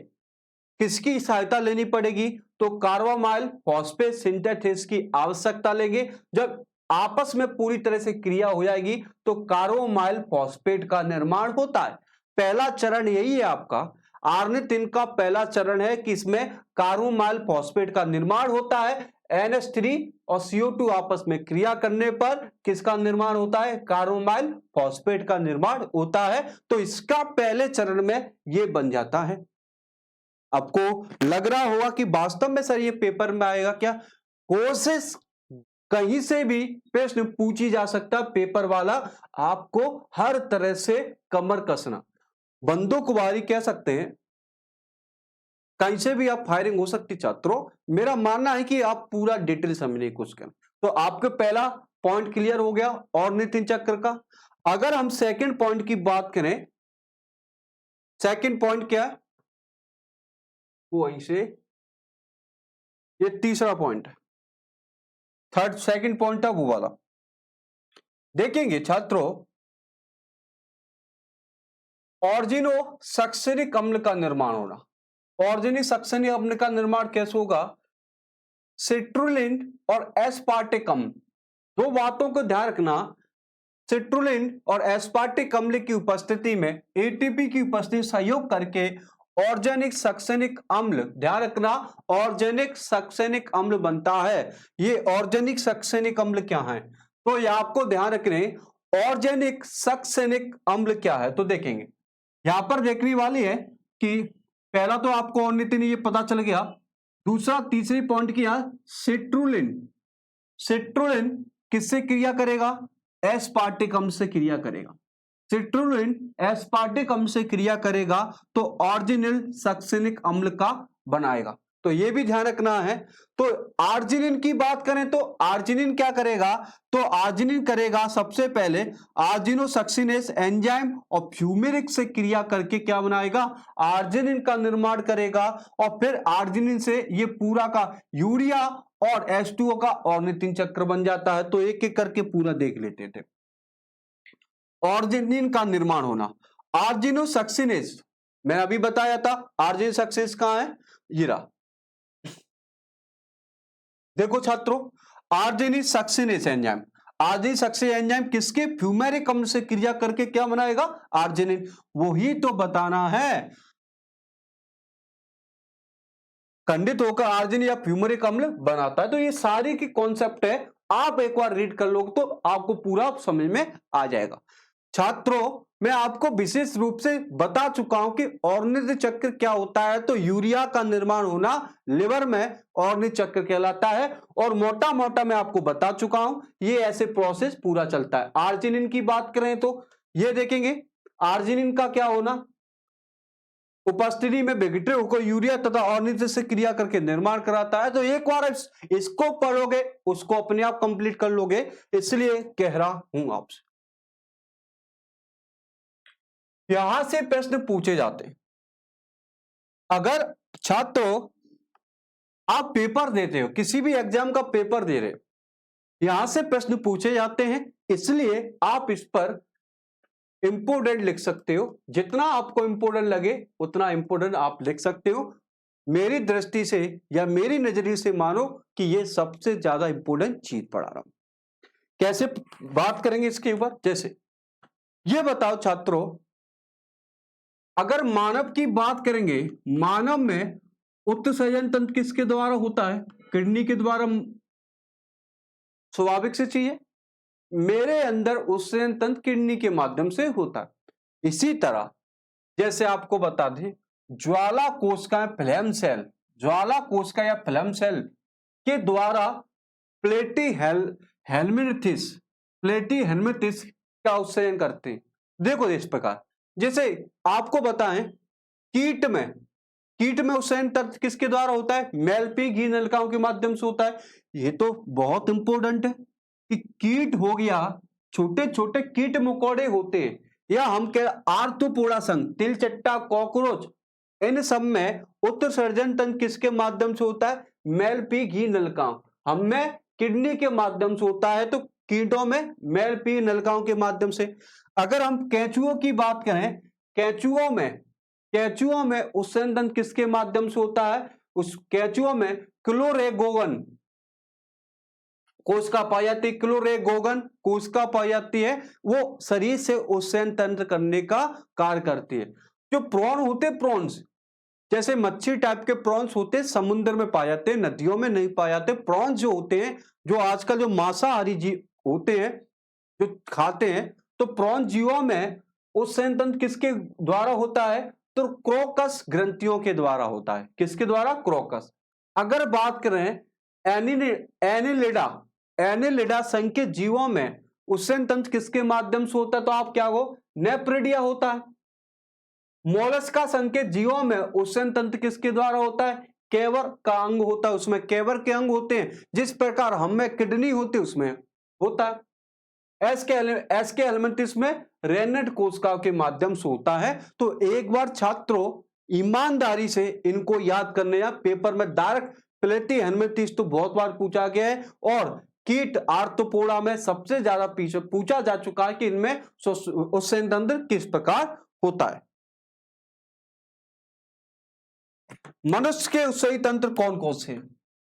किसकी सहायता लेनी पड़ेगी? तो कार्बामाइल फॉस्फेट सिंथेटेज की आवश्यकता लेंगे। जब आपस में पूरी तरह से क्रिया हो जाएगी तो कार्बामाइल फॉस्फेट का निर्माण होता है। पहला चरण यही है आपका। ऑर्निथिन का पहला चरण है कि इसमें कार्बामाइल फॉस्फेट का निर्माण होता है। NH3 और CO2 आपस में क्रिया करने पर किसका निर्माण होता है? कार्बामाइल फॉस्फेट का निर्माण होता है। तो इसका पहले चरण में यह बन जाता है। आपको लग रहा होगा कि वास्तव में सर ये पेपर में आएगा क्या? कोशिश कहीं से भी प्रश्न पूछी जा सकता, पेपर वाला आपको हर तरह से कमर कसना, बंदूकबारी कह सकते हैं, कहीं से भी आप फायरिंग हो सकती। छात्रों मेरा मानना है कि आप पूरा डिटेल समझने की कोशिश करें। तो आपके पहला पॉइंट क्लियर हो गया ऑर्निथिन चक्र का। अगर हम सेकंड पॉइंट की बात करें, सेकंड पॉइंट क्या है वो वहीं से, ये तीसरा पॉइंट है, थर्ड सेकंड पॉइंट है वो वाला। देखेंगे छात्रों ऑर्जिनो सक्सेनिक अम्ल का निर्माण होना। ऑर्गेनिक सक्सेनिक अम्ल का निर्माण कैसे होगा? सिट्रुलिन और एस्पार्टिक अम्ल, दो बातों को ध्यान रखना। सिट्रुलिन और एस्पार्टिक अम्ल की उपस्थिति में एटीपी की उपस्थिति सहयोग करके ऑर्गेनिक सक्सेनिक अम्ल, ध्यान रखना, ऑर्गेनिक सक्सेनिक अम्ल बनता है। ये ऑर्गेनिक सक्सेनिक अम्ल क्या है? तो ये आपको ध्यान रखने ऑर्गेनिक सक्सेनिक अम्ल क्या है। तो देखेंगे यहां पर देखने वाली है कि पहला तो आपको ऑर्निथिन ये पता चल गया। दूसरा तीसरी पॉइंट की यहां सिट्रुलिन, सिट्रुलिन किससे क्रिया करेगा? एस्पार्टिक अम्ल से क्रिया करेगा। सिट्रुलिन एस्पार्टिक अम्ल से क्रिया करेगा तो ऑर्जिनिल सक्सेनिक अम्ल का बनाएगा। तो यह भी ध्यान रखना है। तो आर्जिनिन की बात करें तो आर्जिनिन क्या करेगा? तो आर्जिनिन करेगा सबसे पहले आर्जिनो सक्सिनेस एंजाइम और फ्यूमेरिक से क्रिया करके क्या बनाएगा? आर्जिनिन का निर्माण करेगा। और फिर आर्जिनिन से ये पूरा का यूरिया और H2O का ऑर्निथिन चक्र बन जाता है। तो एक एक करके पूरा देख लेते थे। ऑर्जिनिन का निर्माण होना, आर्जिनो सक्सिनेस, मैंने अभी बताया था आर्जिनो सक्सिनेस कहां है? ये रहा। देखो छात्रों आर्जिनिक सक्सिनेस एंजाइम, आर्जिनिक सक्सिनेस एंजाइम किसके? फ्यूमेरिक अम्ल से क्रिया करके क्या बनाएगा? आर्जिनिन। वही तो बताना है, खंडित होकर आर्जिनिन या फ्यूमेरिक अम्ल बनाता है। तो ये सारी की कॉन्सेप्ट है, आप एक बार रीड कर लोगे तो आपको पूरा समझ में आ जाएगा। छात्रों मैं आपको विशेष रूप से बता चुका हूं कि ऑर्निथ चक्र क्या होता है। तो यूरिया का निर्माण होना लिवर में ऑर्निथ चक्र कहलाता है। और मोटा मोटा मैं आपको बता चुका हूं ये ऐसे प्रोसेस पूरा चलता है। आर्जिनिन की बात करें तो ये देखेंगे आर्जिनिन का क्या होना, उपस्थिति में विघटित होकर यूरिया तथा ऑर्निथ से क्रिया करके निर्माण कराता है। तो एक बार इसको पढ़ोगे उसको अपने आप कंप्लीट कर लोगे, इसलिए कह रहा हूं आपसे। यहां से प्रश्न पूछे जाते हैं। अगर छात्रों आप पेपर देते हो, किसी भी एग्जाम का पेपर दे रहे हो, यहां से प्रश्न पूछे जाते हैं, इसलिए आप इस पर इंपोर्टेंट लिख सकते हो। जितना आपको इंपोर्टेंट लगे उतना इंपोर्टेंट आप लिख सकते हो। मेरी दृष्टि से या मेरी नजरिए से मानो कि यह सबसे ज्यादा इंपोर्टेंट चीज पढ़ा रहा हूं। कैसे बात करेंगे इसके ऊपर? जैसे यह बताओ छात्रों अगर मानव की बात करेंगे, मानव में उत्सर्जन तंत्र किसके द्वारा होता है? किडनी के द्वारा। स्वाभाविक से चाहिए मेरे अंदर उत्सर्जन तंत्र किडनी के माध्यम से होता है। इसी तरह जैसे आपको बता दें ज्वाला कोशिका फ्लैम सेल, ज्वाला कोशिका या फ्लैम सेल के द्वारा प्लेटी हेल्मिनथिस का उत्सर्जन करते हैं। देखो इस प्रकार जैसे आपको बताएं कीट में उत्सर्जन तंत्र किसके द्वारा होता है? मेलपी घी नलिकाओं के माध्यम से होता है। ये तो बहुत इंपॉर्टेंट है कि कीट हो गया, छोटे छोटे कीट मकोड़े होते हैं, या हम कह आर्थ्रोपोडा संघ, तिलचट्टा, कॉकरोच, इन सब में उत्सर्जन तंत्र किसके माध्यम से होता है? मेलपी घी नलिकाओं। हम में किडनी के माध्यम से होता है, तो कीटों में मेलपी नलिकाओं के माध्यम से। अगर हम केंचुओं की बात करें, केंचुओं में उत्सर्जन तंत्र किसके माध्यम से होता है? उस केंचुओं में क्लोरेगोगन कोशिका पाई जाती है, क्लोरेगोगन कोशिका पाई जाती है, वो शरीर से उत्सर्जन तंत्र करने का कार्य करती है। जो प्रॉन होते, प्रॉन्स जैसे मच्छी टाइप के प्रॉन्स होते हैं, समुद्र में पाए जाते हैं, नदियों में नहीं पाए जाते। प्रॉन्स जो होते हैं, जो आजकल जो मांसाहारी जीव होते हैं जो खाते हैं, तो प्रॉन जीवों में उत्सर्जन तंत्र किसके द्वारा होता है? तो क्रोकस ग्रंथियों के द्वारा होता है। किसके द्वारा? क्रोकस। अगर बात करें एनिलिडा, एनिलिडा संघ के जीवों में उत्सर्जन तंत्र किसके माध्यम से होता है? तो आप क्या हो? नेप्रिडिया होता है। मोलस्का संघ के जीवों में उत्सर्जन तंत्र किसके द्वारा होता है? केवर का अंग होता है, उसमें केवर के अंग होते हैं। जिस प्रकार हम में किडनी होती है, उसमें होता है। एसके एलिमेंटिस में रेनेट कोशिकाओं के माध्यम से होता है। तो एक बार छात्रों ईमानदारी से इनको याद करने, या पेपर में डायरेक्ट प्लेटी हेलमेंटिस तो बहुत बार पूछा गया है, और कीट आर्थ्रोपोडा में सबसे ज्यादा पूछा जा चुका है कि इनमें उत्सर्जन तंत्र किस प्रकार होता है। मनुष्य के उत्सर्जन तंत्र कौन कौन से हैं,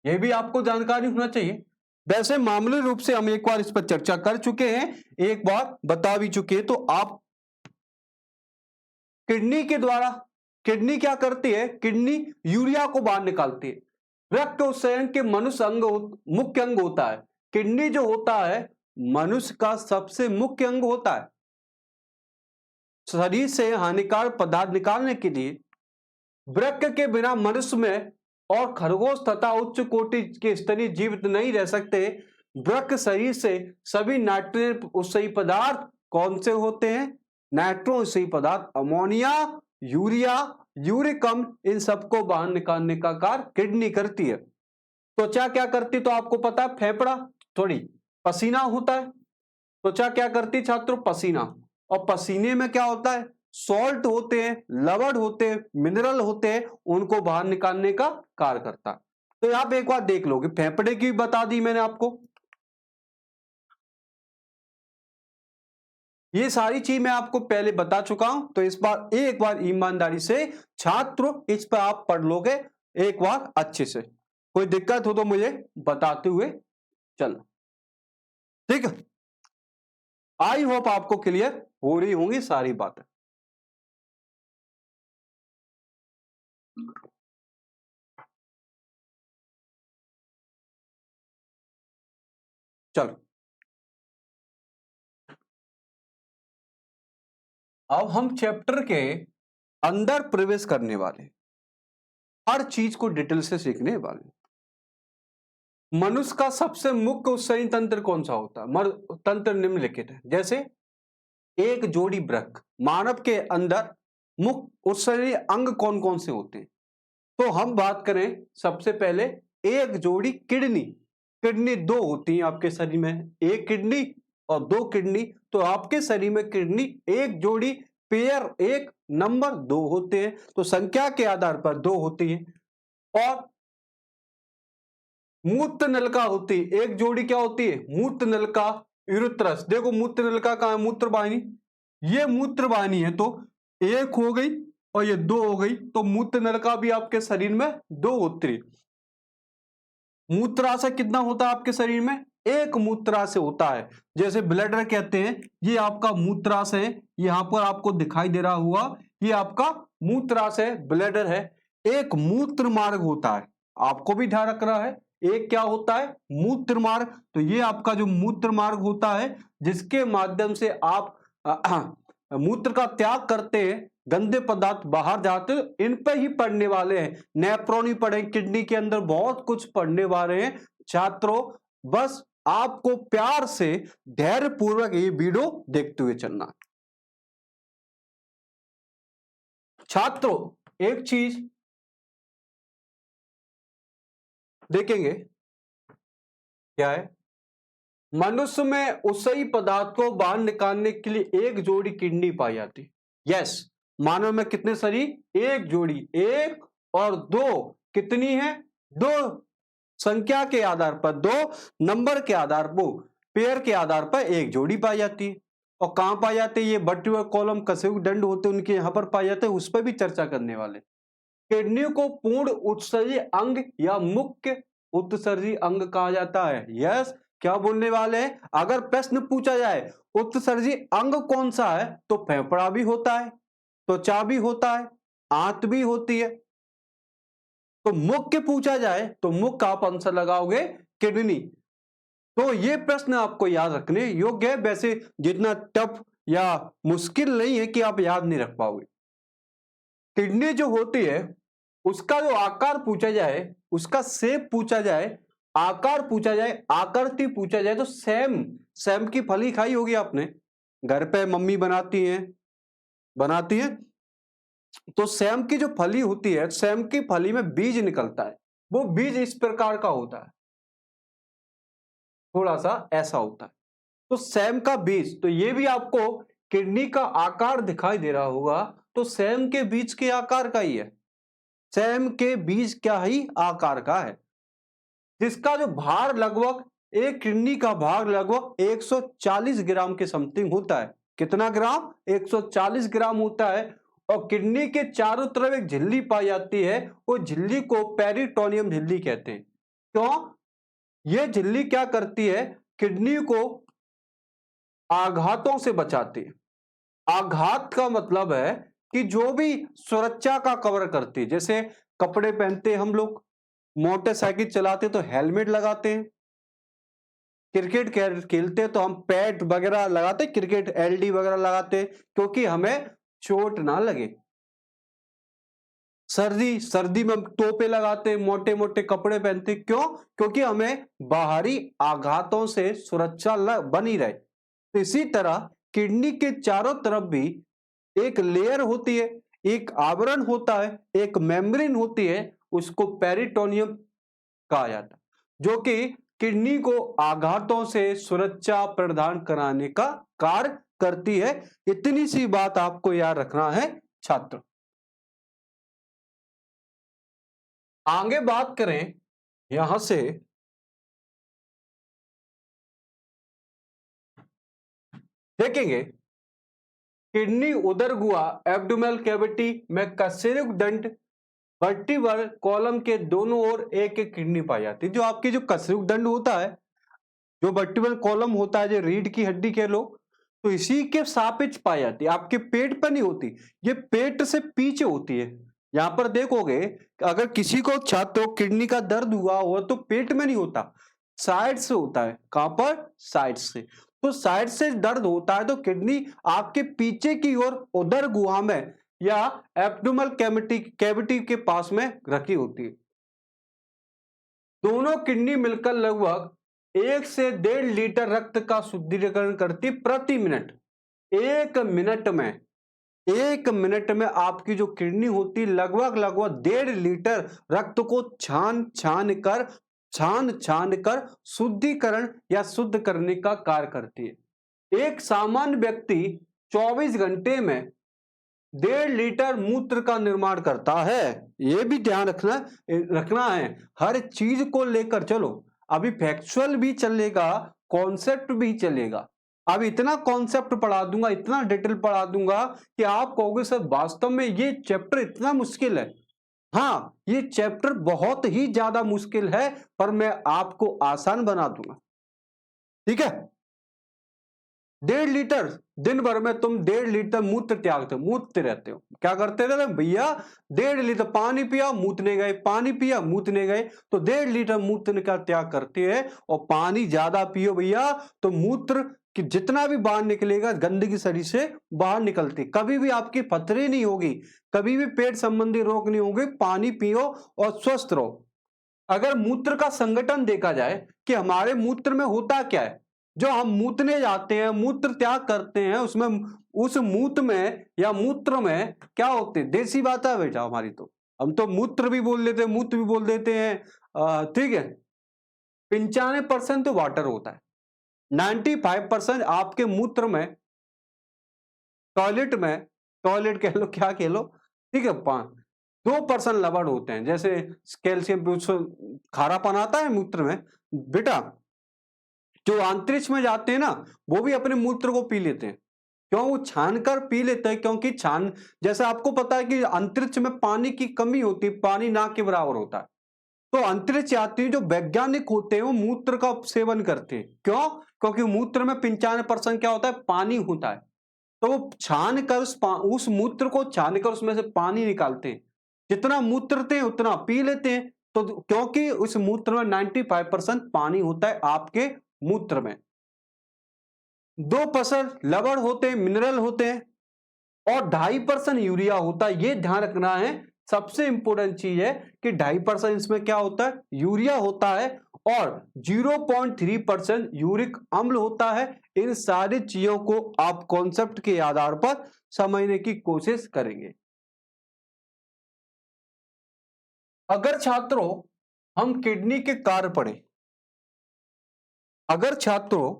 यह भी आपको जानकारी होना चाहिए। वैसे मामूली रूप से हम एक बार इस पर चर्चा कर चुके हैं, एक बार बता भी चुके हैं। तो आप किडनी के द्वारा, किडनी क्या करती है? किडनी यूरिया को बाहर निकालती है। रक्त उत्सर्जन के मनुष्य अंग मुख्य अंग होता है। किडनी जो होता है मनुष्य का सबसे मुख्य अंग होता है। शरीर से हानिकारक पदार्थ निकालने के लिए वृक्क के बिना मनुष्य में और खरगोश तथा उच्च कोटि के स्तरीय जीवित नहीं रह सकते। वृक्क शरीर से सभी नाइट्रोजन उत्सर्जी पदार्थ कौन से होते हैं? नाइट्रो उत्सर्जी पदार्थ, अमोनिया, यूरिया, यूरिक अम्ल, इन सबको बाहर निकालने का कार्य किडनी करती है। त्वचा क्या करती? तो आपको पता है, फेफड़ा थोड़ी पसीना होता है। त्वचा क्या करती छात्रों? पसीना। और पसीने में क्या होता है? सॉल्ट होते हैं, लवण होते हैं, मिनरल होते हैं, उनको बाहर निकालने का कार्य करता है। तो आप एक बार देख लोगे, फेफड़े की बता दी मैंने आपको, ये सारी चीज मैं आपको पहले बता चुका हूं। तो इस बार एक बार ईमानदारी से छात्र इस पर आप पढ़ लोगे एक बार अच्छे से। कोई दिक्कत हो तो मुझे बताते हुए चलना, ठीक है। आई होप आपको क्लियर हो रही होंगी सारी बातें। चलो अब हम चैप्टर के अंदर प्रवेश करने वाले, हर चीज को डिटेल से सीखने वाले। मनुष्य का सबसे मुख्य उत्सर्जन तंत्र कौन सा होता है? तंत्र निम्नलिखित है। जैसे एक जोड़ी वृक्क, मानव के अंदर मुख्य उत्सर्जनीय अंग कौन कौन से होते हैं? तो हम बात करें सबसे पहले एक जोड़ी किडनी। किडनी दो होती हैं आपके शरीर में, एक किडनी और दो किडनी। तो आपके शरीर में किडनी एक जोड़ी, पेयर एक, नंबर दो होते हैं। तो संख्या के आधार पर दो होती है। और मूत्र नलिका होती है, एक जोड़ी क्या होती है? मूत्र नलिका, यूरेथ्रस। देखो मूत्र नलिका कहां है? मूत्र वाहिनी, ये मूत्र वाहिनी है। तो एक हो गई और ये दो हो गई। तो मूत्र नलिका भी आपके शरीर में दो होती है। मूत्राशय कितना होता है आपके शरीर में? एक मूत्राशय होता है। जैसे ब्लैडर कहते हैं, ये आपका मूत्राशय है, यहां पर आपको दिखाई दे रहा हुआ, ये आपका मूत्राशय ब्लैडर है। एक मूत्र मार्ग होता है, आपको भी ध्यान रखना है। एक क्या होता है? मूत्र मार्ग। तो ये आपका जो मूत्र मार्ग होता है, जिसके माध्यम से आप मूत्र का त्याग करते हैं, गंदे पदार्थ बाहर जाते हैं। इन पे ही पढ़ने वाले हैं, नेफ्रॉन ही पढ़े, किडनी के अंदर बहुत कुछ पढ़ने वाले हैं छात्रों। बस आपको प्यार से धैर्य पूर्वक ये वीडियो देखते हुए चलना। छात्रों एक चीज देखेंगे, क्या है? मनुष्य में उत्सर्गी पदार्थ को बाहर निकालने के लिए एक जोड़ी किडनी पाई जाती है। यस, मानव में कितने शरीर? एक जोड़ी, एक और दो। कितनी है? दो। संख्या के आधार पर दो, नंबर के आधार पर, पेयर के आधार पर एक जोड़ी पाई जाती है। और कहां पाई जाती है? ये वर्टिब्रल कॉलम, कशेरुक दंड होते हैं उनके यहां पर पाए जाते हैं, उस पर भी चर्चा करने वाले। किडनी को पूर्ण उत्सर्जी अंग या मुख्य उत्सर्जी अंग कहा जाता है। यस, क्या बोलने वाले हैं? अगर प्रश्न पूछा जाए उत्सर्जी अंग कौन सा है, तो फेफड़ा भी होता है, त्वचा भी होता है, आंत भी होती है। तो मुख्य पूछा जाए तो मुख्य आप आंसर लगाओगे किडनी। तो ये प्रश्न आपको याद रखने योग्य है, वैसे जितना टफ या मुश्किल नहीं है कि आप याद नहीं रख पाओगे। किडनी जो होती है उसका जो आकार पूछा जाए, उसका शेप पूछा जाए, आकार पूछा जाए, आकृति पूछा जाए, तो सेम की फली खाई होगी आपने, घर पे मम्मी बनाती है। तो सेम की जो फली होती है, सेम की फली में बीज निकलता है। वो बीज इस प्रकार का होता है, थोड़ा सा ऐसा होता है। तो सेम का बीज, तो ये भी आपको किडनी का आकार दिखाई दे रहा होगा, तो सेम के बीज के आकार का ही है। सेम के बीज क्या ही आकार का है, जिसका जो भार लगभग, एक किडनी का भार लगभग 140 ग्राम के समथिंग होता है। कितना ग्राम? 140 ग्राम होता है। और किडनी के चारों तरफ एक झिल्ली पाई जाती है, वो झिल्ली को पेरिटोनियम झिल्ली कहते हैं। क्यों? ये झिल्ली क्या करती है? किडनी को आघातों से बचाती है। आघात का मतलब है कि जो भी सुरक्षा का कवर करती है, जैसे कपड़े पहनते हैं हम लोग, मोटरसाइकिल चलाते तो हेलमेट लगाते हैं, क्रिकेट खेलते हैं तो हम पैड वगैरह लगाते, क्रिकेट एलडी वगैरह लगाते हैं, क्योंकि हमें चोट ना लगे। सर्दी में टोपे लगाते हैं, मोटे मोटे कपड़े पहनते हैं, क्यों? क्योंकि हमें बाहरी आघातों से सुरक्षा बनी रहे। तो इसी तरह किडनी के चारों तरफ भी एक लेयर होती है, एक आवरण होता है, एक मेम्ब्रेन होती है, उसको पेरिटोनियम कहा जाता है, जो कि किडनी को आघातों से सुरक्षा प्रदान कराने का कार्य करती है। इतनी सी बात आपको याद रखना है छात्र। आगे बात करें यहां से, देखेंगे किडनी उदर गुहा एब्डोमिनल कैविटी में कशेरुक दंड वर्टिब्रल कॉलम के दोनों ओर एक एक किडनी पाई जाती है। जो आपकी जो कशेरुक दंड होता है, जो वर्टिब्रल कॉलम होता है, जो रीढ़ की हड्डी कह लो, तो इसी के सापेक्ष पाई जाती है। आपके पेट पर नहीं होती, ये पेट से पीछे होती है। यहां पर देखोगे, अगर किसी को छात्रों किडनी का दर्द हुआ हो तो पेट में नहीं होता, साइड से होता है। कहां पर? साइड से। तो साइड से दर्द होता है तो किडनी आपके पीछे की ओर उदर गुहा में या एब्डोमिनल कैविटी के पास में रखी होती है। दोनों किडनी मिलकर लगभग 1 से 1.5 लीटर रक्त का शुद्धिकरण करती प्रति मिनट। एक मिनट में आपकी जो किडनी होती लगभग 1.5 लीटर रक्त को छान छान कर शुद्धिकरण या शुद्ध करने का कार्य करती है। एक सामान्य व्यक्ति 24 घंटे में 1.5 लीटर मूत्र का निर्माण करता है। यह भी ध्यान रखना है। हर चीज को लेकर चलो, अभी फैक्चुअल भी चलेगा, कॉन्सेप्ट भी चलेगा। अब इतना कॉन्सेप्ट पढ़ा दूंगा, इतना डिटेल पढ़ा दूंगा कि आप कहोगे सर वास्तव में ये चैप्टर इतना मुश्किल है। हाँ, ये चैप्टर बहुत ही ज्यादा मुश्किल है, पर मैं आपको आसान बना दूंगा। ठीक है? 1.5 लीटर, दिन भर में तुम 1.5 लीटर मूत्रते रहते हो। क्या करते रहते भैया? 1.5 लीटर पानी पिया, मूतने गए, पानी पिया, मूतने गए, तो 1.5 लीटर मूत्र का त्याग करते हैं। और पानी ज्यादा पियो भैया, तो मूत्र कि जितना भी बाहर निकलेगा गंदगी शरीर से बाहर निकलती, कभी भी आपकी पथरी नहीं होगी, कभी भी पेट संबंधी रोग नहीं होंगे। पानी पियो और स्वस्थ रहो। अगर मूत्र का संगठन देखा जाए कि हमारे मूत्र में होता क्या है, जो हम मूतने जाते हैं, मूत्र त्याग करते हैं, उसमें उस मूत्र में या मूत्र में क्या होते हैं? देसी बात है बेटा हमारी, तो हम तो मूत्र भी बोल देते हैं, मूत्र भी बोल देते हैं। ठीक है, 95% तो वाटर होता है। 95% आपके मूत्र में, टॉयलेट कह लो, क्या कह लो, ठीक है, 2% लवण होते हैं। जैसे कैल्शियम खारापन आता है मूत्र में बेटा, जो अंतरिक्ष में जाते हैं ना, वो भी अपने मूत्र को पी लेते हैं। क्यों? वो छान कर पी लेते हैं, क्योंकि जैसे आपको पता है कि अंतरिक्ष में पानी की कमी होती है, पानी ना के बराबर होता है। तो अंतरिक्ष यात्री जो वैज्ञानिक होते हैं वो मूत्र का सेवन करते हैं। क्यों? क्योंकि मूत्र में 95% क्या होता है? पानी होता है। तो वो छान कर उस मूत्र को छान कर उसमें से पानी निकालते हैं। जितना मूत्रते हैं उतना पी लेते हैं। तो क्योंकि उस मूत्र में 95% पानी होता है आपके मूत्र में। 2% लवण होते हैं, मिनरल होते हैं, और 2.5% यूरिया होता है। ये ध्यान रखना है, सबसे इंपॉर्टेंट चीज है कि 2.5% इसमें क्या होता है? यूरिया होता है, और 0.3% यूरिक अम्ल होता है। इन सारी चीजों को आप कॉन्सेप्ट के आधार पर समझने की कोशिश करेंगे। अगर छात्रों हम किडनी के कार्य पढ़ें, अगर छात्रों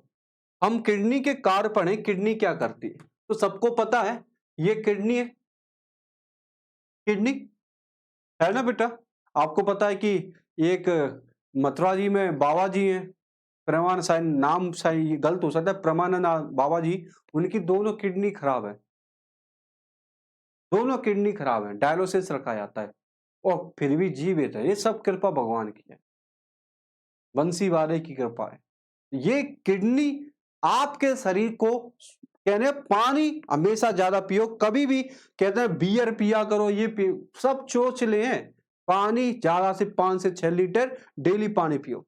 हम किडनी के कार्य पढ़ें, किडनी क्या करती है, तो सबको पता है ये किडनी है, किडनी है ना बेटा। आपको पता है कि एक मथुरा जी में बाबा जी हैं, प्रमाण शायद नाम शायद गलत हो सकता है, प्रमानंद बाबा जी, उनकी दोनों किडनी खराब है, दोनों किडनी खराब है, डायलिसिस रखा जाता है, और फिर भी जीवित है। ये सब कृपा भगवान की है, बंसी वाले की कृपा है। ये किडनी आपके शरीर को, कहने पानी हमेशा ज्यादा पियो, कभी भी कहते हैं बियर पिया करो, ये सब चोचले हैं। पानी ज्यादा से 5 से 6 लीटर डेली पानी पियो।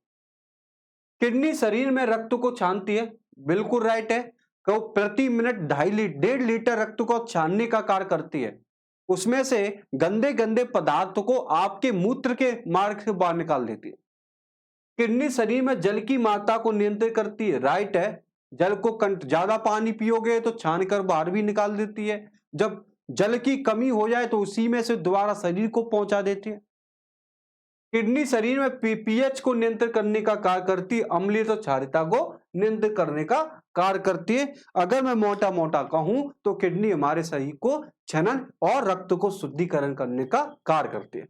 किडनी शरीर में रक्त को छानती है, बिल्कुल राइट है। तो प्रति मिनट 1.5 लीटर रक्त को छानने का कार्य करती है। उसमें से गंदे गंदे पदार्थ को आपके मूत्र के मार्ग से बाहर निकाल देती है। किडनी शरीर में जल की मात्रा को नियंत्रित करती है, राइट है। जल को ज्यादा पानी पियोगे तो छान कर बाहर भी निकाल देती है। जब जल की कमी हो जाए तो उसी में से दोबारा शरीर को पहुंचा देती है। किडनी शरीर में पीएच को नियंत्रित करने का कार्य करती है, अम्लीयता और क्षारीयता को नियंत्रित करने का कार्य करती है। अगर मैं मोटा मोटा कहूं तो किडनी हमारे शरीर को छनन और रक्त को शुद्धिकरण करने का कार्य करती है।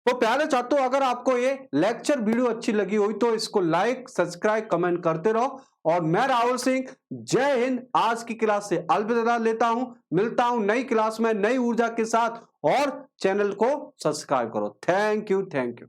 तो प्यारे छात्रों, अगर आपको ये लेक्चर वीडियो अच्छी लगी हुई तो इसको लाइक, सब्सक्राइब, कमेंट करते रहो। और मैं राहुल सिंह, जय हिंद। आज की क्लास से अलविदा लेता हूं, मिलता हूं नई क्लास में नई ऊर्जा के साथ, और चैनल को सब्सक्राइब करो। Thank you, thank you.